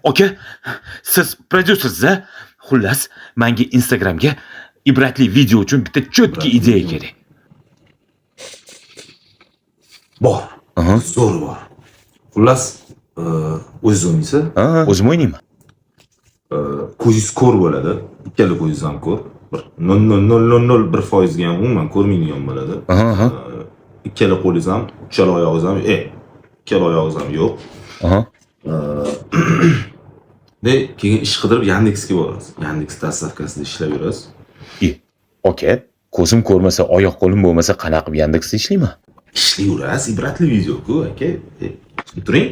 Aka, siz prodyusersiz-a? Xullas, menga Instagramga ibratli video uchun bitta cho'tki ideya kerak. Bor. Zo'r bor. Xullas, o'zingiz o'ynaysiz. O'zim o'ynayman. Ko'zingiz ko'r bo'ladi. Ikkala ko'zingiz ham ko'r. 0.00001% ga ham umuman ko'rmaydigan bo'ladi. Ikkala qo'lingiz ham, uchala oyog'ingiz ham, ikkala oyog'ingiz ham yo'q. Keyin ish qidirib Yandexga borasiz. Yandex dastavkasida ishlab yurasiz. Aka, ko'zim ko'rmasa, oyoq qo'lim bo'lmasa qanaqa qilib Yandexda ishlayman? Ishlayverasiz, ibratli video-ku, aka. Turing.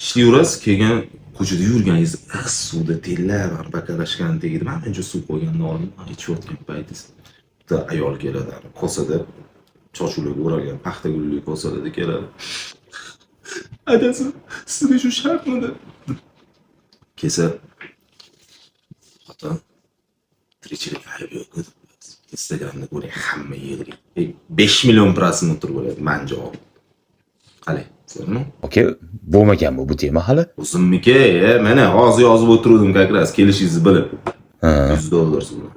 Ishlayverasiz, keyin ko'chada yurganingiz, suvda tellar bakalashgan tegdi. Men ancha suv qo'ygandan oldin ichayotgan paytingiz bitta ayol keladi, kosada chochuvlarga o'ralgan paxta gulli kosada keladi. Adasi, sizga shu shartmidi? Kelsa, xotin tirikchilik ayb yo'q. Instagramda ko'ring, hamma yig'ilgan. 5 million prosmotr bo'ladi, men javob. Qalay, sizmi? Aka, bo'lmaganmi bu tema hali? O'zimniki, mana hozir yozib o'tirdim, как раз kelishingizni bilib. $100 sizdan.